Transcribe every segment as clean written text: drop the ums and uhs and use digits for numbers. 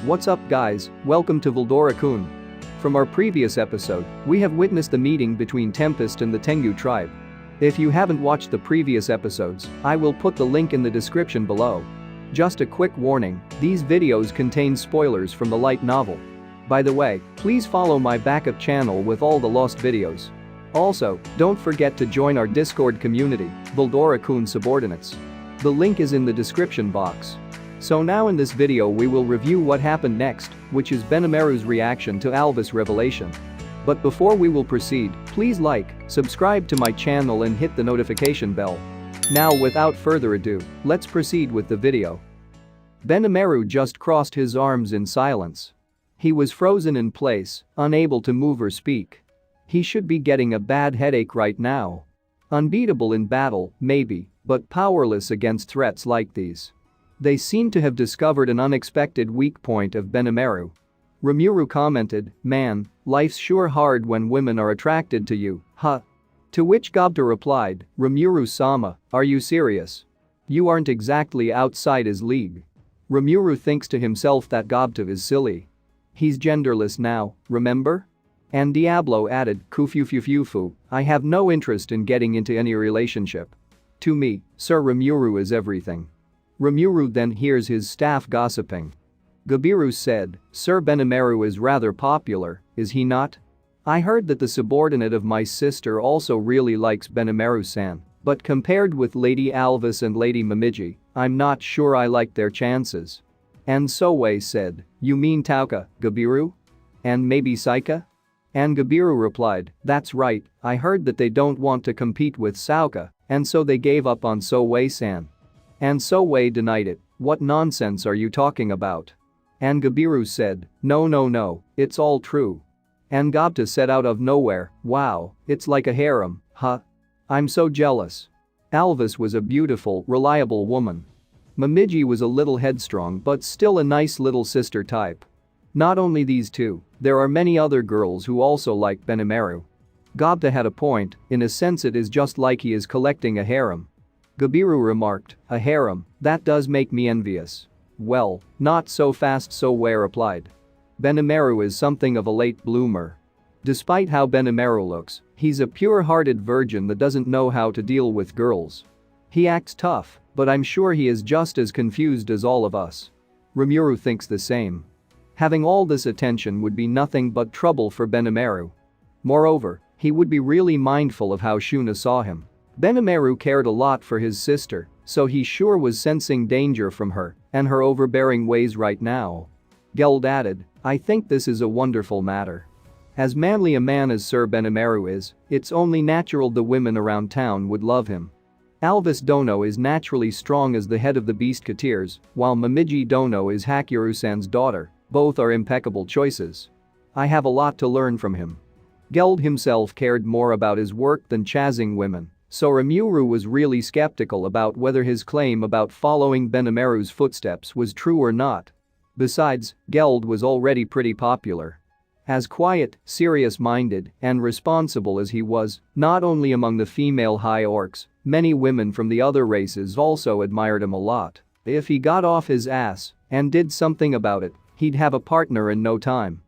What's up guys, welcome to Veldora-kun. From our previous episode, we have witnessed the meeting between Tempest and the Tengu tribe. If you haven't watched the previous episodes, I will put the link in the description below. Just a quick warning, these videos contain spoilers from the light novel. By the way, please follow my backup channel with all the lost videos. Also, don't forget to join our Discord community, Veldora-kun Subordinates. The link is in the description box. So now in this video we will review what happened next, which is Benimaru's reaction to Alvis' revelation. But before we will proceed, please like, subscribe to my channel and hit the notification bell. Now without further ado, let's proceed with the video. Benimaru just crossed his arms in silence. He was frozen in place, unable to move or speak. He should be getting a bad headache right now. Unbeatable in battle, maybe, but powerless against threats like these. They seem to have discovered an unexpected weak point of Benimaru. Rimuru commented, "Man, life's sure hard when women are attracted to you, huh?" To which Gobta replied, "Rimuru-sama, are you serious? You aren't exactly outside his league." Rimuru thinks to himself that Gobta is silly. He's genderless now, remember? And Diablo added, "Kufufufufu, I have no interest in getting into any relationship. To me, Sir Rimuru is everything." Rimuru then hears his staff gossiping. Gabiru said, "Sir Benimaru is rather popular, is he not? I heard that the subordinate of my sister also really likes Benimaru-san, but compared with Lady Alvis and Lady Momiji, I'm not sure I like their chances." And Soei said, "You mean Tauka, Gabiru? And maybe Saika?" And Gabiru replied, "That's right, I heard that they don't want to compete with Sauka, and so they gave up on Soei-san." And Soei denied it, "What nonsense are you talking about?" And Gabiru said, No, it's all true." And Gobta said out of nowhere, "Wow, it's like a harem, huh? I'm so jealous." Alvis was a beautiful, reliable woman. Momiji was a little headstrong but still a nice little sister type. Not only these two, there are many other girls who also like Benimaru. Gobta had a point, in a sense it is just like he is collecting a harem. Gabiru remarked, "A harem, that does make me envious." "Well, not so fast," Soei replied. "Benimaru is something of a late bloomer. Despite how Benimaru looks, he's a pure-hearted virgin that doesn't know how to deal with girls. He acts tough, but I'm sure he is just as confused as all of us." Rimuru thinks the same. Having all this attention would be nothing but trouble for Benimaru. Moreover, he would be really mindful of how Shuna saw him. Benimaru cared a lot for his sister, so he sure was sensing danger from her and her overbearing ways right now. Geld added, "I think this is a wonderful matter. As manly a man as Sir Benimaru is, it's only natural the women around town would love him. Alvis Dono is naturally strong as the head of the Beast Couriers, while Momiji Dono is Hakuryu-san's daughter, both are impeccable choices. I have a lot to learn from him." Geld himself cared more about his work than chasing women, so Rimuru was really skeptical about whether his claim about following Benimaru's footsteps was true or not. Besides, Geld was already pretty popular. As quiet, serious-minded, and responsible as he was, not only among the female high orcs, many women from the other races also admired him a lot. If he got off his ass and did something about it, he'd have a partner in no time.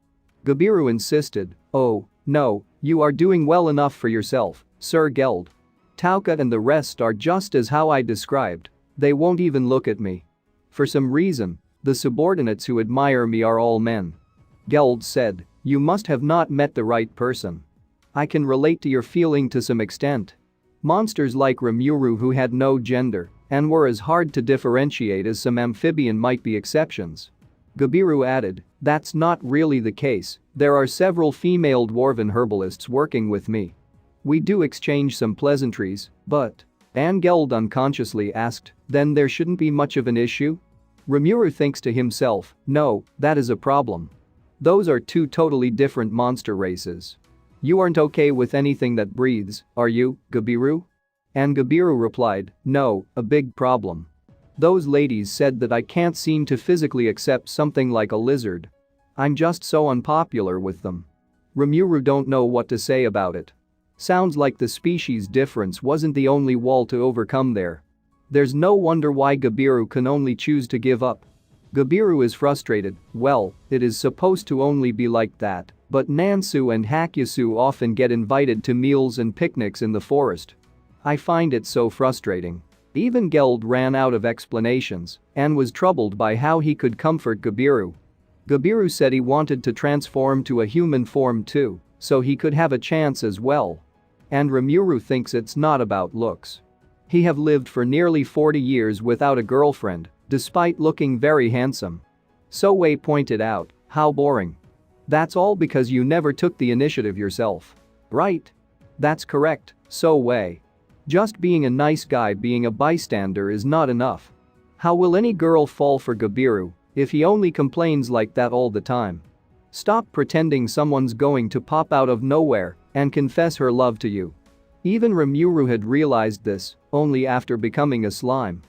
Gabiru insisted, "Oh, no, you are doing well enough for yourself, Sir Geld. Tauka and the rest are just as how I described, they won't even look at me. For some reason, the subordinates who admire me are all men." Geld said, "You must have not met the right person. I can relate to your feeling to some extent. Monsters like Rimuru who had no gender and were as hard to differentiate as some amphibian might be exceptions." Gabiru added, "That's not really the case, there are several female dwarven herbalists working with me. We do exchange some pleasantries, but..." And Geld unconsciously asked, "Then there shouldn't be much of an issue?" Rimuru thinks to himself, "No, that is a problem. Those are two totally different monster races. You aren't okay with anything that breathes, are you, Gabiru?" And Gabiru replied, "No, a big problem. Those ladies said that I can't seem to physically accept something like a lizard. I'm just so unpopular with them." Rimuru don't know what to say about it. Sounds like the species difference wasn't the only wall to overcome there. There's no wonder why Gabiru can only choose to give up. Gabiru is frustrated. Well, it is supposed to only be like that, but Nansu and Hakusu often get invited to meals and picnics in the forest. I find it so frustrating. Even Geld ran out of explanations and was troubled by how he could comfort Gabiru. Gabiru said he wanted to transform to a human form too, so he could have a chance as well. And Rimuru thinks it's not about looks. He have lived for nearly 40 years without a girlfriend, despite looking very handsome. So-wei pointed out, how boring. That's all because you never took the initiative yourself. Right? That's correct, So-wei. Just being a nice guy being a bystander is not enough. How will any girl fall for Gabiru if he only complains like that all the time? Stop pretending someone's going to pop out of nowhere and confess her love to you. Even Rimuru had realized this only after becoming a slime.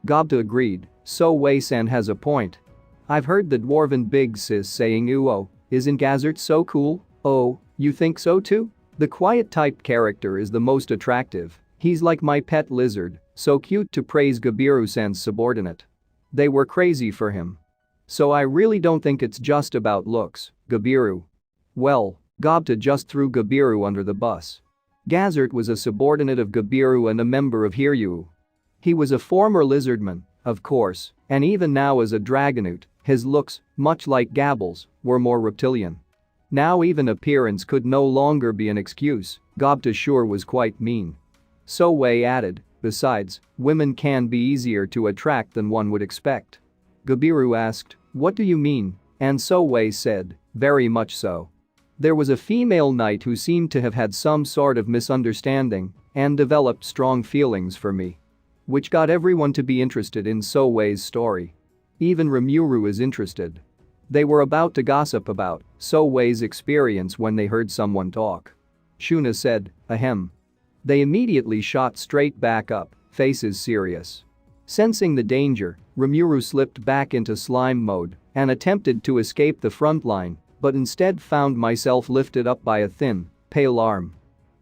Gobta agreed, So-wei-san has a point. I've heard the dwarven big sis saying "Uo, isn't Gazert so cool?" Oh, you think so too? The quiet type character is the most attractive. He's like my pet lizard, so cute to praise Gabiru-san's subordinate. They were crazy for him. So I really don't think it's just about looks, Gabiru. Well, Gobta just threw Gabiru under the bus. Gazert was a subordinate of Gabiru and a member of Hiryu. He was a former lizardman, of course, and even now as a dragonoot, his looks, much like Gabble's, were more reptilian. Now even appearance could no longer be an excuse. Gobta sure was quite mean. So-wei added, besides, women can be easier to attract than one would expect. Gabiru asked, what do you mean? And So-wei said, very much so. There was a female knight who seemed to have had some sort of misunderstanding and developed strong feelings for me. Which got everyone to be interested in So-wei's story. Even Rimuru is interested. They were about to gossip about So-wei's experience when they heard someone talk. Shuna said, ahem. They immediately shot straight back up, faces serious. Sensing the danger, Rimuru slipped back into slime mode and attempted to escape the front line, but instead found myself lifted up by a thin, pale arm.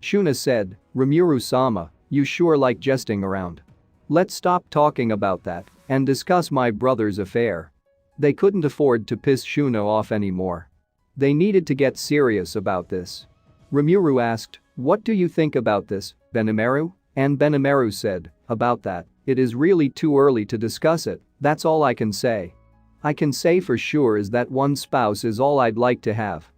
Shuna said, Rimuru-sama, you sure like jesting around. Let's stop talking about that and discuss my brother's affair. They couldn't afford to piss Shuna off anymore. They needed to get serious about this. Rimuru asked, what do you think about this, Benimaru? And Benimaru said, about that, it is really too early to discuss it, that's all I can say. I can say for sure is that one spouse is all I'd like to have.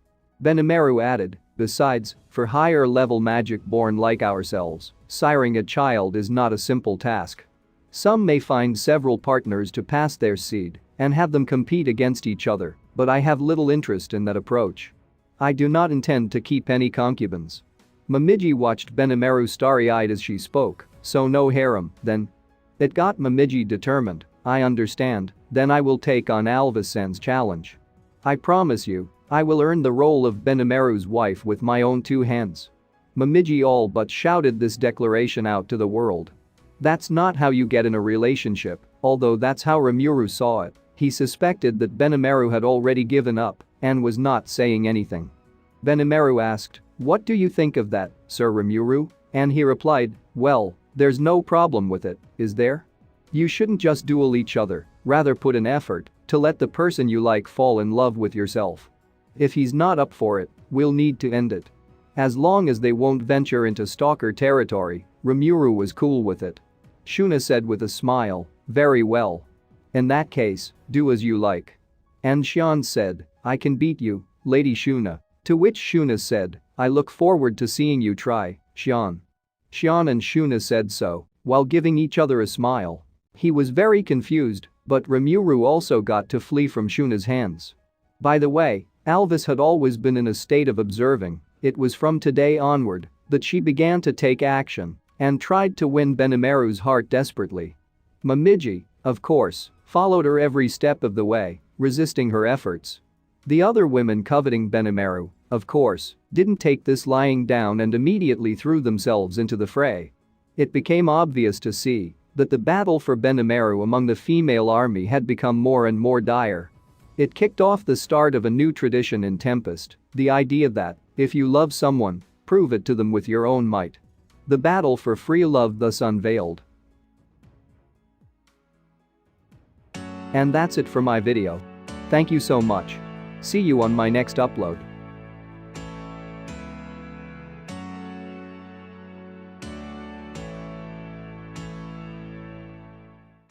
Benimaru added, besides, for higher level magic born like ourselves, siring a child is not a simple task. Some may find several partners to pass their seed and have them compete against each other, but I have little interest in that approach. I do not intend to keep any concubines. Momiji watched Benimaru starry-eyed as she spoke, so no harem, then. It got Momiji determined, I understand, then I will take on Alvis-san's challenge. I promise you, I will earn the role of Benimaru's wife with my own two hands. Momiji all but shouted this declaration out to the world. That's not how you get in a relationship, although that's how Rimuru saw it. He suspected that Benimaru had already given up and was not saying anything. Benimaru asked, what do you think of that, Sir Rimuru? And he replied, well, there's no problem with it, is there? You shouldn't just duel each other, rather put an effort to let the person you like fall in love with yourself. If he's not up for it, we'll need to end it. As long as they won't venture into stalker territory, Rimuru was cool with it. Shuna said with a smile, very well. In that case, do as you like. And Xian said, I can beat you, Lady Shuna. To which Shuna said, I look forward to seeing you try, Xian. Xian and Shuna said so, while giving each other a smile. He was very confused, but Rimuru also got to flee from Shuna's hands. By the way, Alvis had always been in a state of observing. It was from today onward that she began to take action and tried to win Benimaru's heart desperately. Momiji, of course, followed her every step of the way, resisting her efforts. The other women coveting Benimaru, of course, didn't take this lying down and immediately threw themselves into the fray. It became obvious to see that the battle for Benimaru among the female army had become more and more dire. It kicked off the start of a new tradition in Tempest, the idea that, if you love someone, prove it to them with your own might. The battle for free love thus unveiled. And that's it for my video. Thank you so much. See you on my next upload.